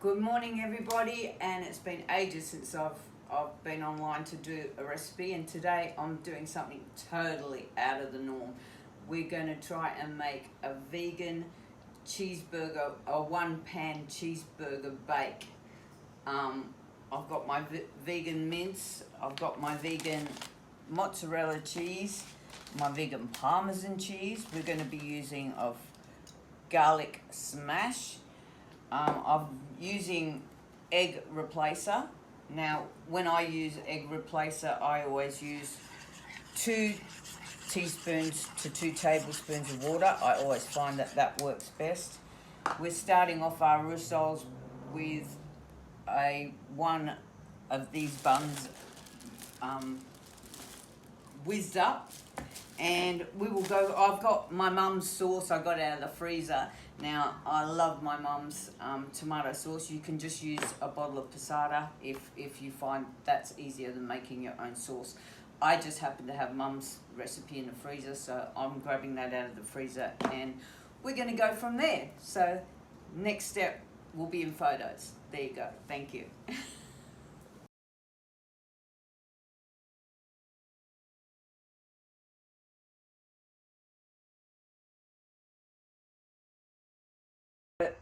Good morning everybody, and it's been ages since I've been online to do a recipe, and today I'm doing something totally out of the norm. We're going to try and make a vegan cheeseburger, a one-pan cheeseburger bake. I've got my vegan mince, I've got my vegan mozzarella cheese, my vegan parmesan cheese. We're going to be using of garlic smash. I'm using egg replacer. Now, when I use egg replacer, I always use 2 teaspoons to 2 tablespoons of water. I always find that works best. We're starting off our rissoles with one of these buns whizzed up, and we will go. I've got my mum's sauce I got out of the freezer. Now, I love my mum's tomato sauce. You can just use a bottle of passata if you find that's easier than making your own sauce. I just happen to have mum's recipe in the freezer, so I'm grabbing that out of the freezer, and we're going to go from there. So next step will be in photos. There you go. Thank you.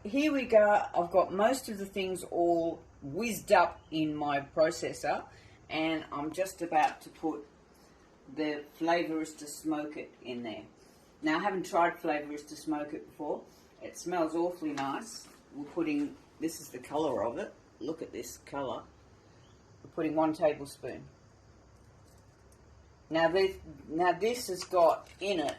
Here we go. I've got most of the things all whizzed up in my processor, and I'm just about to put the Flavourista Smoke It in there. Now, I haven't tried Flavourista Smoke It before. It smells awfully nice. We're putting, this is the colour of it. Look at this colour. We're putting 1 tablespoon. Now this has got in it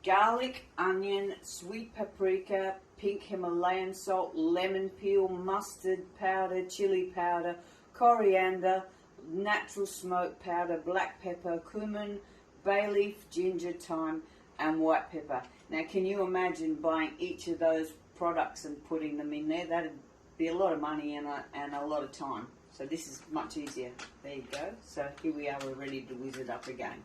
garlic, onion, sweet paprika, pink Himalayan salt, lemon peel, mustard powder, chili powder, coriander, natural smoke powder, black pepper, cumin, bay leaf, ginger, thyme, and white pepper. Now, can you imagine buying each of those products and putting them in there? That'd be a lot of money and a lot of time. So this is much easier. There you go. So here we are, we're ready to whiz it up again.